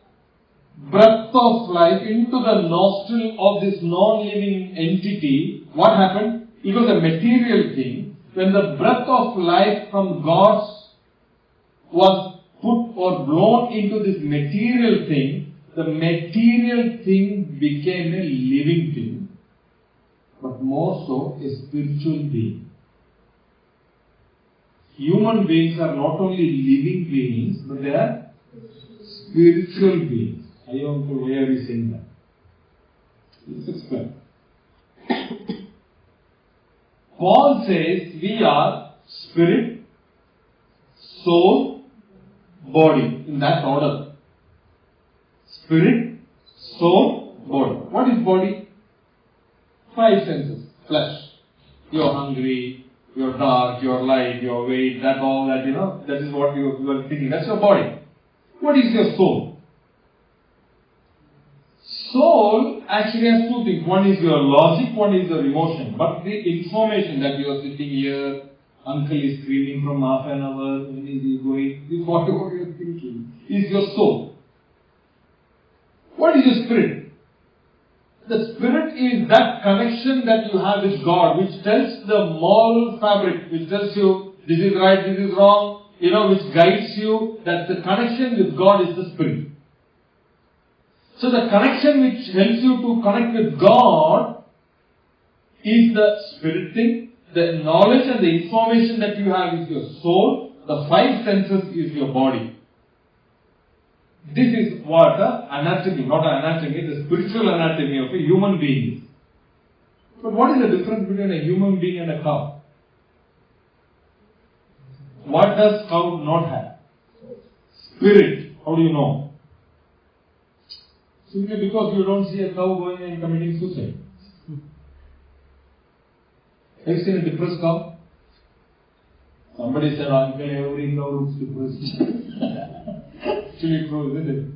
Speaker 1: breath of life into the nostril of this non-living entity, what happened? It was a material thing. When the breath of life from God was put or blown into this material thing, the material thing became a living thing, but more so a spiritual being. Human beings are not only living beings, but they are spiritual beings. I don't know why are we saying that. Let's explain. Paul says we are spirit, soul, body, in that order. Spirit, soul, body. What is body? 5 senses. Flesh. You are hungry, you are dark, you are light, you are weight, that all that, that is what you are thinking. That's your body. What is your soul? Soul actually has 2 things. One is your logic, one is your emotion. But the information that you are sitting here, uncle is screaming from half an hour, when is he going, this whatever you are thinking, is your soul. What is your spirit? The spirit is that connection that you have with God, which tells the moral fabric, which tells you this is right, this is wrong, which guides you, that the connection with God is the spirit. So the connection which helps you to connect with God is the spirit thing. The knowledge and the information that you have is your soul. The 5 senses is your body. This is what anatomy, not anatomy, the spiritual anatomy of a human being is. But what is the difference between a human being and a cow? What does cow not have? Spirit. How do you know? Simply because you don't see a cow going and committing suicide. Have you seen a depressed cow? Somebody said, uncle, every cow looks depressed. Actually true, isn't it?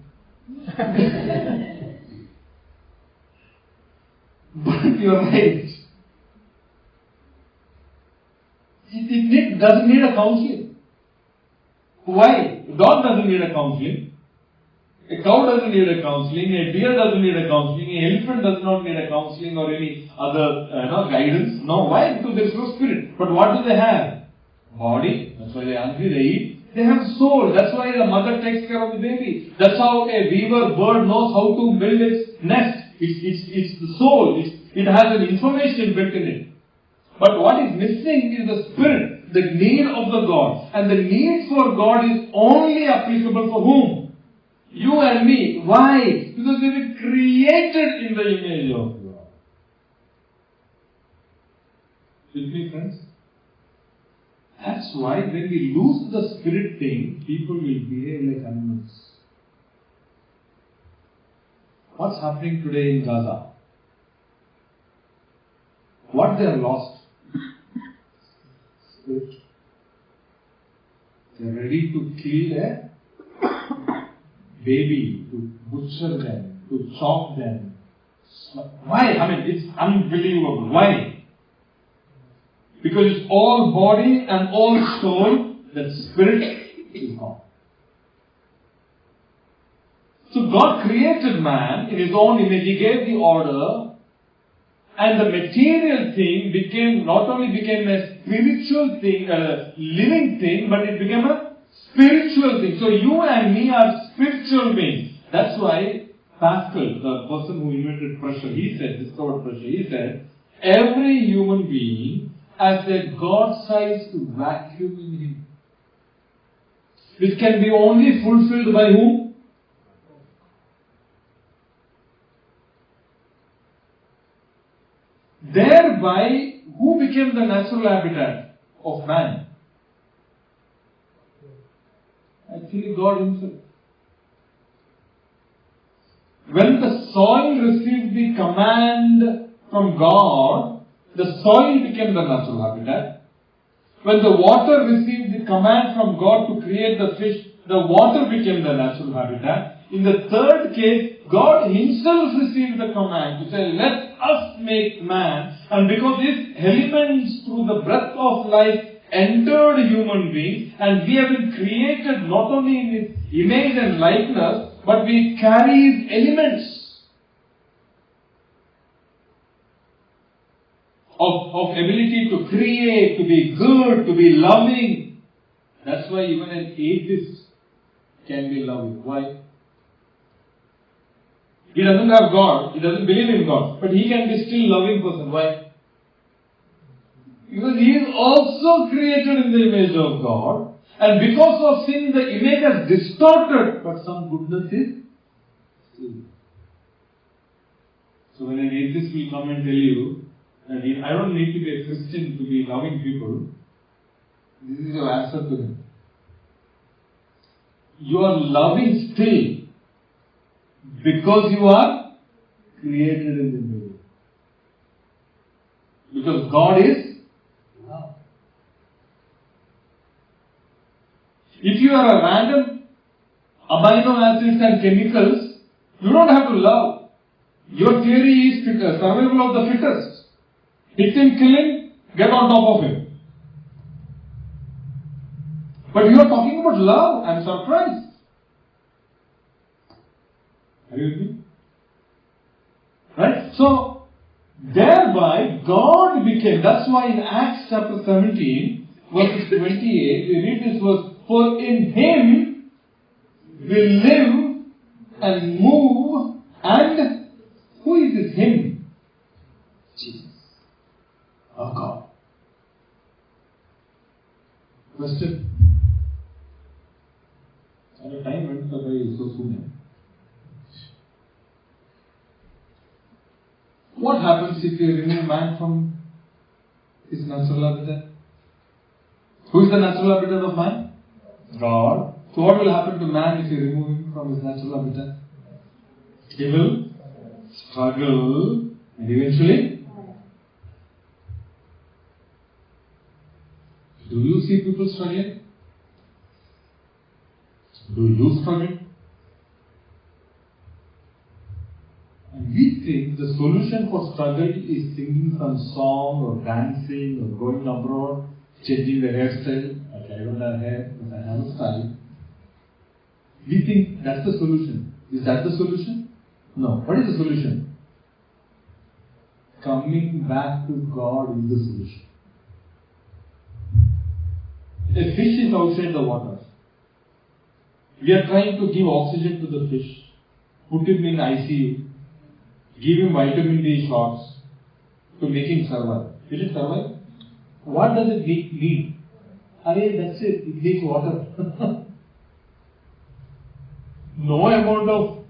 Speaker 1: But you're right. It doesn't need a counseling. Why? Dog doesn't need a counseling. A cow doesn't need a counseling. A deer doesn't need a counseling. An elephant does not need a counseling or any other guidance. No. Why? Because there is no spirit. But what do they have? Body. That's why they are hungry. They eat. They have soul. That's why the mother takes care of the baby. That's how a weaver bird knows how to build its nest. It's the soul. It has an information built in it. But what is missing is the spirit, the need of the God. And the need for God is only applicable for whom? You and me. Why? Because we were created in the image of God. With me, friends? That's why when we lose the spirit thing, people will behave like animals. What's happening today in Gaza? What they have lost? Spirit. They are ready to kill a baby, to butcher them, to chop them. Why? I mean, it's unbelievable. Why? Because it's all body and all soul, that spirit is gone. So God created man in His own image. He gave the order, and the material thing not only became a spiritual thing, a living thing, but it became a spiritual thing. So you and me are spiritual beings. That's why Pascal, the person who invented pressure, discovered pressure, he said, every human being has a God-sized vacuum in him, which can be only fulfilled by whom? thereby, who became the natural habitat of man? Actually, God Himself. When the soil received the command from God, the soil became the natural habitat. When the water received the command from God to create the fish, the water became the natural habitat. In the third case, God Himself received the command to say, let us make man. And because these elements through the breath of life entered human beings, and we have been created not only in His image and likeness, but we carry His elements of ability to create, to be good, to be loving. That's why even an atheist can be loving. Why? He doesn't have God, he doesn't believe in God, but he can be still loving person. Why? Because he is also created in the image of God, and because of sin the image has distorted, but some goodness is still. So when an atheist will come and tell you that I don't need to be a Christian to be loving people, this is your answer to him. You are loving still because you are created in the image. Because God is love. If you are a random amino acids and chemicals, you don't have to love. Your theory is survival of the fittest. Hit him, kill him, get on top of him. But you are talking about love. I am surprised. Are you with me? Right? So, thereby God became, that's why in Acts chapter 17, verses 28, we read this verse, for in Him we live and move, and who is this Him? Jesus. Our God. Question? And the time went by so soon. What happens if you remove man from his natural habitat? Who is the natural habitat of man? God. So what will happen to man if you remove him from his natural habitat? He will struggle and eventually. Do you see people struggling? Do you struggle? And we think the solution for struggle is singing some song or dancing or going abroad, changing the hairstyle. Okay, I don't have hair, but I have a style. We think that's the solution. Is that the solution? No. What is the solution? Coming back to God is the solution. A fish is outside the water. We are trying to give oxygen to the fish, put him in ICU, give him vitamin D shots to make him survive. Will it survive? What does it need? That's it. It needs water. No amount of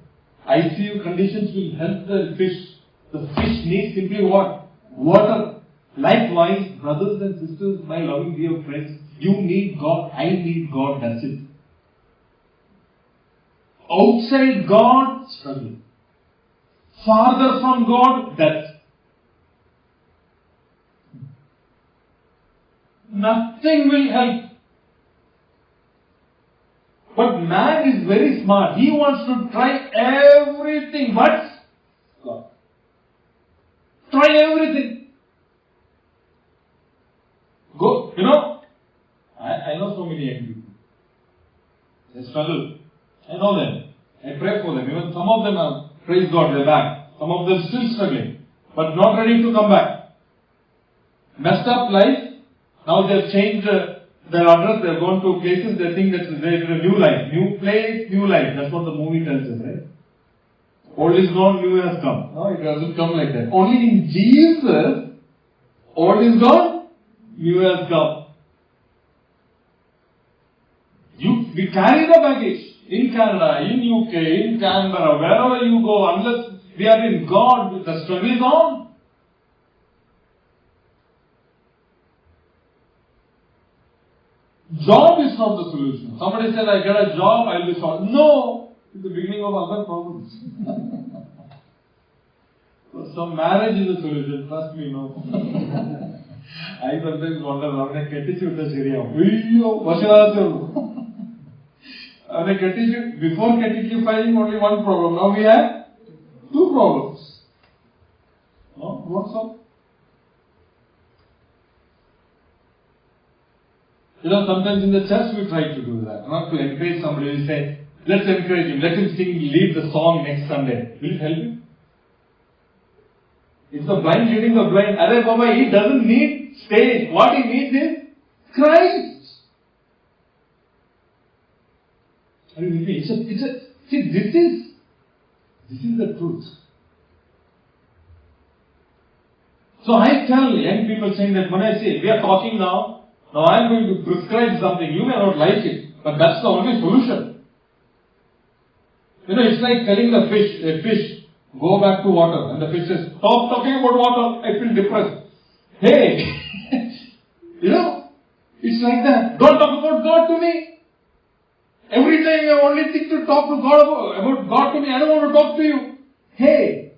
Speaker 1: ICU conditions will help the fish. The fish needs simply what? Water. Likewise, brothers and sisters, my loving dear friends, you need God, I need God, that's it. Outside God, struggle. Farther from God, death. Nothing will help. But man is very smart. He wants to try everything but God. Try everything. Go, I know so many young people. They struggle. I know them. I pray for them. Even some of them are, praise God, they're back. Some of them still struggling, but not ready to come back. Messed up life. Now they've changed their address. They've gone to places. They think that they're in a new life. New place, new life. That's what the movie tells us, right? Old is gone, new has come. No, it doesn't come like that. Only in Jesus, old is gone, new has come. We carry the baggage in Canada, in UK, in Canberra, wherever you go, unless we are in God, the struggle is on. Job is not the solution. Somebody said, I get a job, I'll be sorted. No! It's the beginning of other problems. So marriage is the solution. Trust me, no. I sometimes wonder, avane kettichu utta seriya. Ayyo, vashalathu. Avane kettichu, before kettifying only one problem. Now we have two problems. No? What's up? Sometimes in the church we try to do that. Not to encourage somebody, we say, let's encourage him, let him sing, lead the song next Sunday. Will it help him? It's the blind leading the blind. Arey Baba, he doesn't need stage. What he needs is Christ. Are you with me? See, this is the truth. So I tell young people saying that when I say, we are talking now I am going to prescribe something. You may not like it, but that's the only solution. It's like telling a fish, go back to water. And the fish says, stop talking about water, I feel depressed. Hey, it's like that. Don't talk about God to me. Every time you only think to talk to God about God to me, I don't want to talk to you. Hey,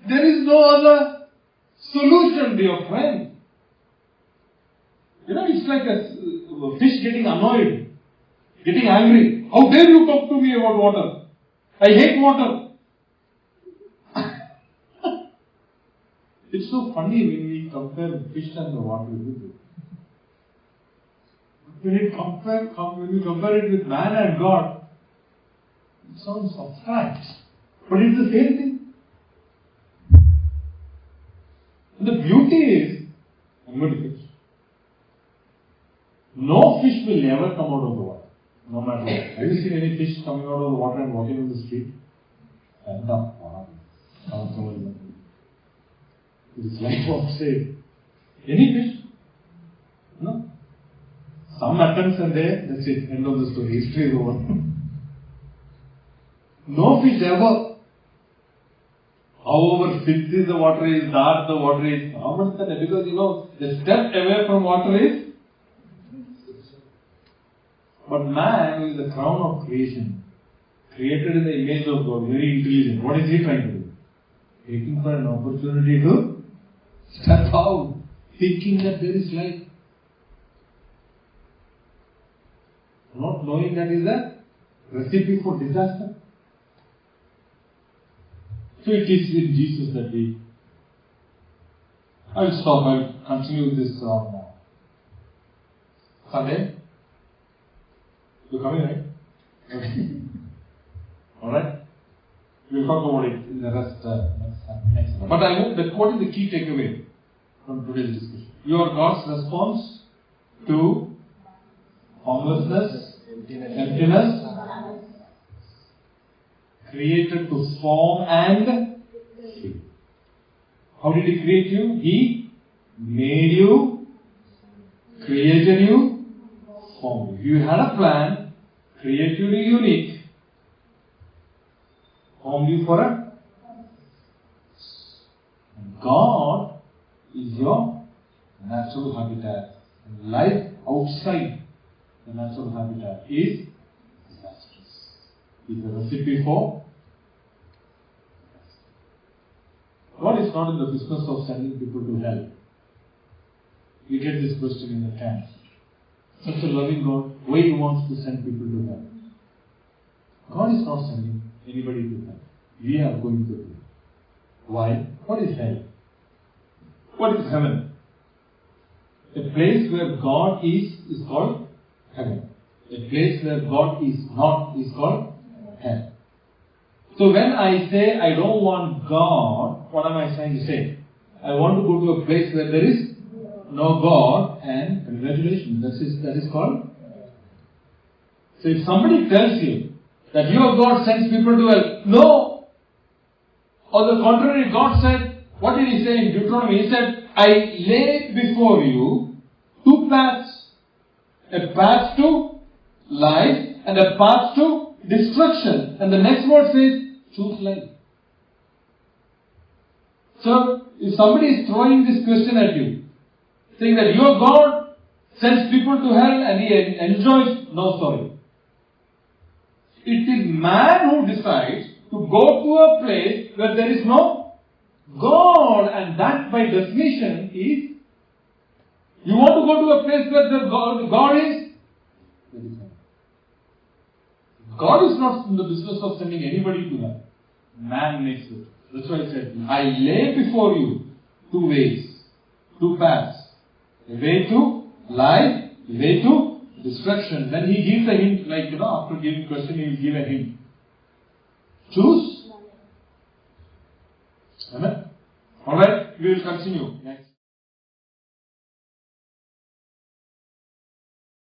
Speaker 1: there is no other solution, dear friend. It's like a fish getting annoyed, getting angry. How dare you talk to me about water? I hate water. It's so funny when we compare fish and the water, isn't it? When we compare it with man and God, it sounds abstract. But it's the same thing. And the beauty is, I'm going to finish. No fish will ever come out of the water, no matter what. Have you seen any fish coming out of the water and walking on the street? It is like what say. Any fish? No. Some attempts are there, that's it, end of the story, history is over. No fish ever. However filthy the water is, dark the water is, because the step away from water is. But man is the crown of creation, created in the image of God, very intelligent. What is he trying to do? Taking for an opportunity to step out, thinking that there is life. Not knowing that is a recipe for disaster. So it is in Jesus that we. I will stop. I will continue this on Sunday. You're coming, right? Okay. Alright? We'll talk about it in the rest next time. But I hope that what is the key takeaway from today's discussion? Your God's response to homelessness, emptiness, created to form and fill. How did He create you? He made you, created you, formed you. You had a plan, created you unique, formed you for a. God is your natural habitat. And life outside the natural habitat is disastrous. Is a recipe for. God is not in the business of sending people to hell. We get this question in the camp. Such a loving God, why He wants to send people to hell? God is not sending anybody to hell. We are going to do it. Why? What is hell? What is heaven? A place where God is called heaven. A place where God is not is called hell. So when I say I don't want God, what am I trying to say? I want to go to a place where there is no God, and congratulations, that is called. So if somebody tells you that your God sends people to hell, no. On the contrary, God said, what did He say in Deuteronomy? He said, I lay before you two paths. A path to life and a path to destruction. And the next word says, choose life. So, if somebody is throwing this question at you, saying that your God sends people to hell and he enjoys. No, sorry. It is man who decides to go to a place where there is no God, and that by definition is, you want to go to a place where the God is? There is none. God is not in the business of sending anybody to hell. Man makes it. That's why I said, I lay before you two ways, two paths. A way to life, a way to destruction. Then he gives a hint, like, after giving question, he will give a hint. Choose. Amen. Alright, we will continue next.